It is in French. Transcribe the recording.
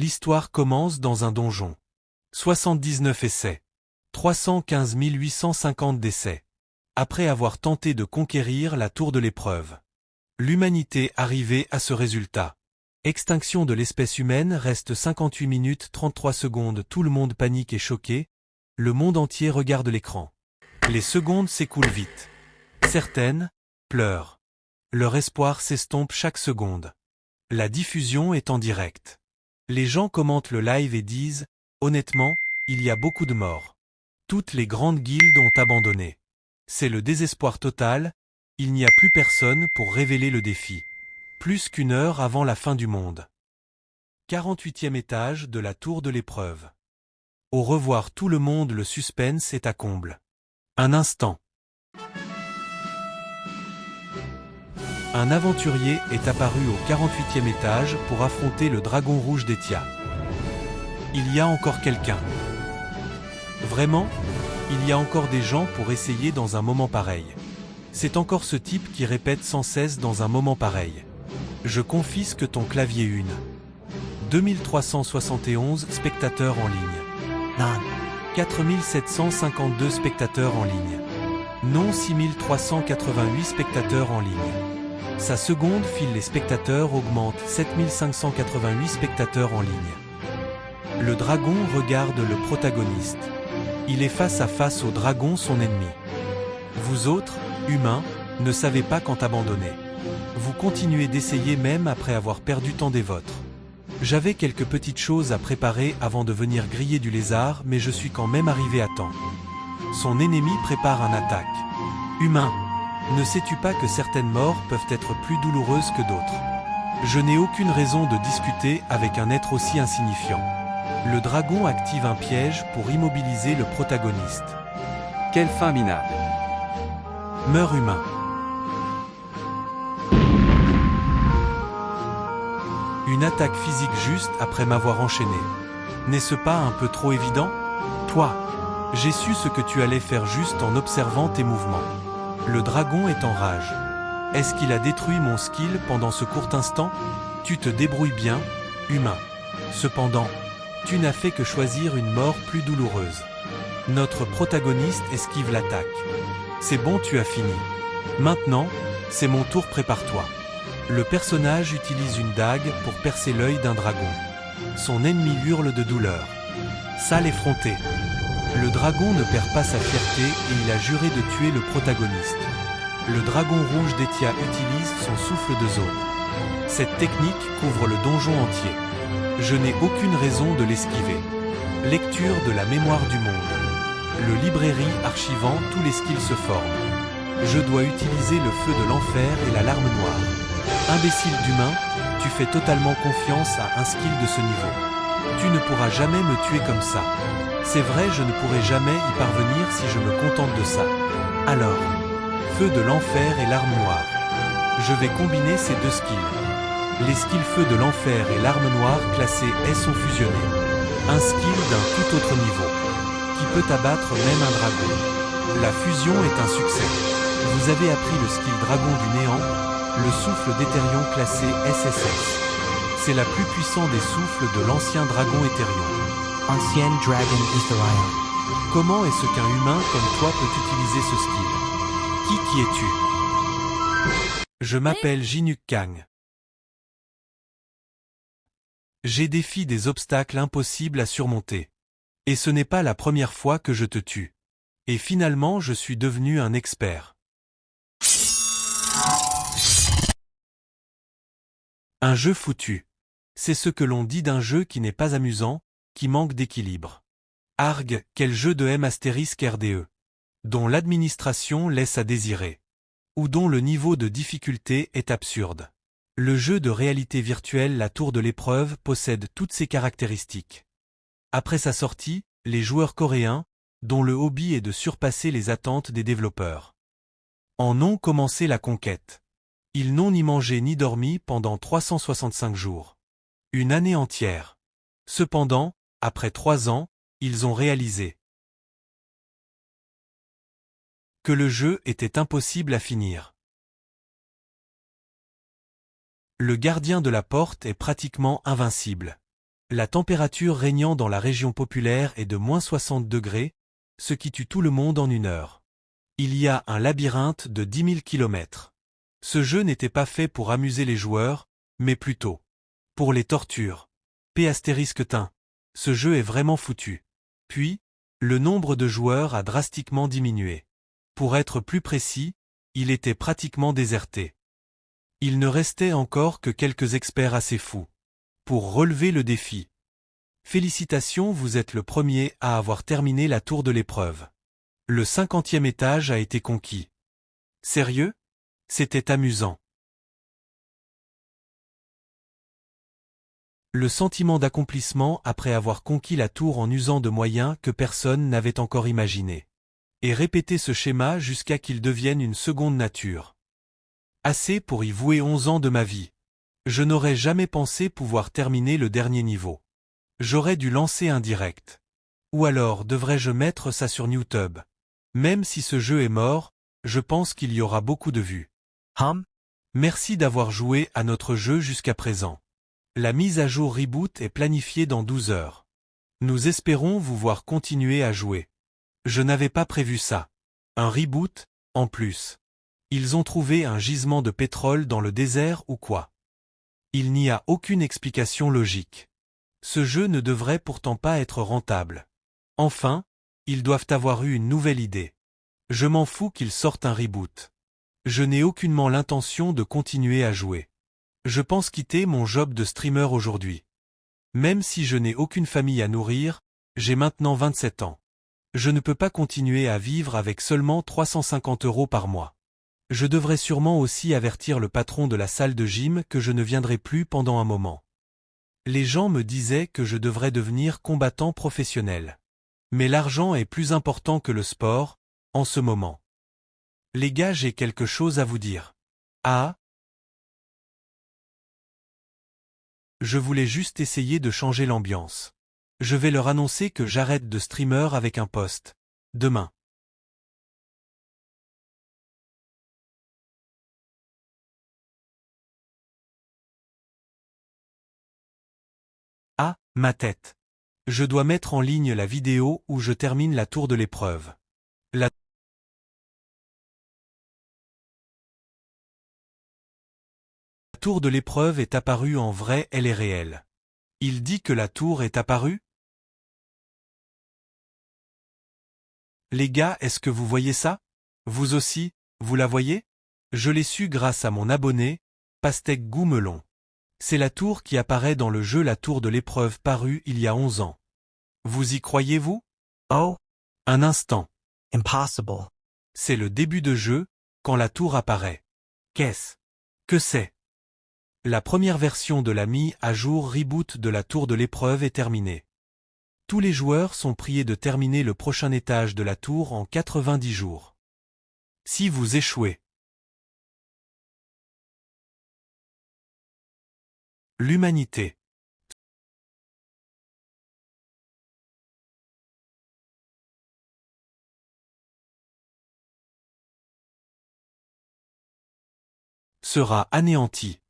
L'histoire commence dans un donjon. 79 essais. 315 850 décès. Après avoir tenté de conquérir la tour de l'épreuve. L'humanité arrivait à ce résultat. Extinction de l'espèce humaine reste 58 minutes 33 secondes. Tout le monde panique et choqué. Le monde entier regarde l'écran. Les secondes s'écoulent vite. Certaines pleurent. Leur espoir s'estompe chaque seconde. La diffusion est en direct. Les gens commentent le live et disent « Honnêtement, il y a beaucoup de morts. Toutes les grandes guildes ont abandonné. C'est le désespoir total, il n'y a plus personne pour révéler le défi. Plus qu'une heure avant la fin du monde. » 48e étage de la tour de l'épreuve. Au revoir tout le monde, le suspense est à comble. Un instant. Un aventurier est apparu au 48e étage pour affronter le dragon rouge d'Etia. Il y a encore quelqu'un. Vraiment, il y a encore des gens pour essayer dans un moment pareil. C'est encore ce type qui répète sans cesse dans un moment pareil. Je confisque ton clavier une. 2371 spectateurs en ligne. Non. 4752 spectateurs en ligne. Non 6388 spectateurs en ligne. Sa seconde file les spectateurs augmente 7588 spectateurs en ligne. Le dragon regarde le protagoniste. Il est face à face au dragon, son ennemi. Vous autres, humains, ne savez pas quand abandonner. Vous continuez d'essayer même après avoir perdu tant des vôtres. J'avais quelques petites choses à préparer avant de venir griller du lézard, mais je suis quand même arrivé à temps. Son ennemi prépare une attaque. Humain, ne sais-tu pas que certaines morts peuvent être plus douloureuses que d'autres? Je n'ai aucune raison de discuter avec un être aussi insignifiant. Le dragon active un piège pour immobiliser le protagoniste. Quelle fin minable. Meurs humain. Une attaque physique juste après m'avoir enchaîné. N'est-ce pas un peu trop évident? Toi, j'ai su ce que tu allais faire juste en observant tes mouvements. Le dragon est en rage. Est-ce qu'il a détruit mon skill pendant ce court instant? Tu te débrouilles bien, humain. Cependant, tu n'as fait que choisir une mort plus douloureuse. Notre protagoniste esquive l'attaque. C'est bon, tu as fini. Maintenant, c'est mon tour, prépare-toi. Le personnage utilise une dague pour percer l'œil d'un dragon. Son ennemi hurle de douleur. Sale effronté. Le dragon ne perd pas sa fierté et il a juré de tuer le protagoniste. Le dragon rouge d'Etia utilise son souffle de zone. Cette technique couvre le donjon entier. Je n'ai aucune raison de l'esquiver. Lecture de la mémoire du monde. Le librairie archivant tous les skills se forme. Je dois utiliser le feu de l'enfer et la larme noire. Imbécile d'humain, tu fais totalement confiance à un skill de ce niveau. Tu ne pourras jamais me tuer comme ça. C'est vrai, je ne pourrai jamais y parvenir si je me contente de ça. Alors, feu de l'enfer et larme noire. Je vais combiner ces deux skills. Les skills feu de l'enfer et larme noire classés S sont fusionnés. Un skill d'un tout autre niveau, qui peut abattre même un dragon. La fusion est un succès. Vous avez appris le skill dragon du néant, le souffle d'Éthérion classé SSS. C'est la plus puissante des souffles de l'ancien dragon Éthérion. Ancien Dragon Ethereum. Comment est-ce qu'un humain comme toi peut utiliser ce skill? Qui es-tu? Je m'appelle Jinuk Kang. J'ai défié des obstacles impossibles à surmonter. Et ce n'est pas la première fois que je te tue. Et finalement je suis devenu un expert. Un jeu foutu. C'est ce que l'on dit d'un jeu qui n'est pas amusant, qui manque d'équilibre. Arg, quel jeu de M astérisque RDE. Dont l'administration laisse à désirer. Ou dont le niveau de difficulté est absurde. Le jeu de réalité virtuelle La Tour de l'épreuve possède toutes ces caractéristiques. Après sa sortie, les joueurs coréens, dont le hobby est de surpasser les attentes des développeurs, en ont commencé la conquête. Ils n'ont ni mangé ni dormi pendant 365 jours. Une année entière. Cependant, après 3 ans, ils ont réalisé que le jeu était impossible à finir. Le gardien de la porte est pratiquement invincible. La température régnant dans la région populaire est de -60 degrés, ce qui tue tout le monde en 1 heure. Il y a un labyrinthe de 10 000 kilomètres. Ce jeu n'était pas fait pour amuser les joueurs, mais plutôt pour les tortures. P*tin. Ce jeu est vraiment foutu. Puis, le nombre de joueurs a drastiquement diminué. Pour être plus précis, il était pratiquement déserté. Il ne restait encore que quelques experts assez fous pour relever le défi. Félicitations, vous êtes le premier à avoir terminé la tour de l'épreuve. Le 50e étage a été conquis. Sérieux? C'était amusant. Le sentiment d'accomplissement après avoir conquis la tour en usant de moyens que personne n'avait encore imaginés. Et répéter ce schéma jusqu'à qu'il devienne une seconde nature. Assez pour y vouer 11 ans de ma vie. Je n'aurais jamais pensé pouvoir terminer le dernier niveau. J'aurais dû lancer un direct. Ou alors devrais-je mettre ça sur YouTube? Même si ce jeu est mort, je pense qu'il y aura beaucoup de vues. Merci d'avoir joué à notre jeu jusqu'à présent. La mise à jour Reboot est planifiée dans 12 heures. Nous espérons vous voir continuer à jouer. Je n'avais pas prévu ça. Un reboot, en plus. Ils ont trouvé un gisement de pétrole dans le désert ou quoi? Il n'y a aucune explication logique. Ce jeu ne devrait pourtant pas être rentable. Enfin, ils doivent avoir eu une nouvelle idée. Je m'en fous qu'ils sortent un reboot. Je n'ai aucunement l'intention de continuer à jouer. Je pense quitter mon job de streamer aujourd'hui. Même si je n'ai aucune famille à nourrir, j'ai maintenant 27 ans. Je ne peux pas continuer à vivre avec seulement 350 € par mois. Je devrais sûrement aussi avertir le patron de la salle de gym que je ne viendrai plus pendant un moment. Les gens me disaient que je devrais devenir combattant professionnel. Mais l'argent est plus important que le sport, en ce moment. Les gars, j'ai quelque chose à vous dire. Ah? Je voulais juste essayer de changer l'ambiance. Je vais leur annoncer que j'arrête de streamer avec un post. Demain. Ah, ma tête. Je dois mettre en ligne la vidéo où je termine la tour de l'épreuve. La tour de l'épreuve est apparue en vrai, elle est réelle. Il dit que la tour est apparue? Les gars, est-ce que vous voyez ça? Vous aussi, vous la voyez? Je l'ai su grâce à mon abonné, Pastèque Goumelon. C'est la tour qui apparaît dans le jeu La Tour de l'épreuve paru il y a 11 ans. Vous y croyez-vous? Oh, Un instant. impossible. C'est le début de jeu, quand la tour apparaît. Qu'est-ce que c'est? La première version de la mise à jour reboot de la tour de l'épreuve est terminée. Tous les joueurs sont priés de terminer le prochain étage de la tour en 90 jours. Si vous échouez, l'humanité sera anéantie.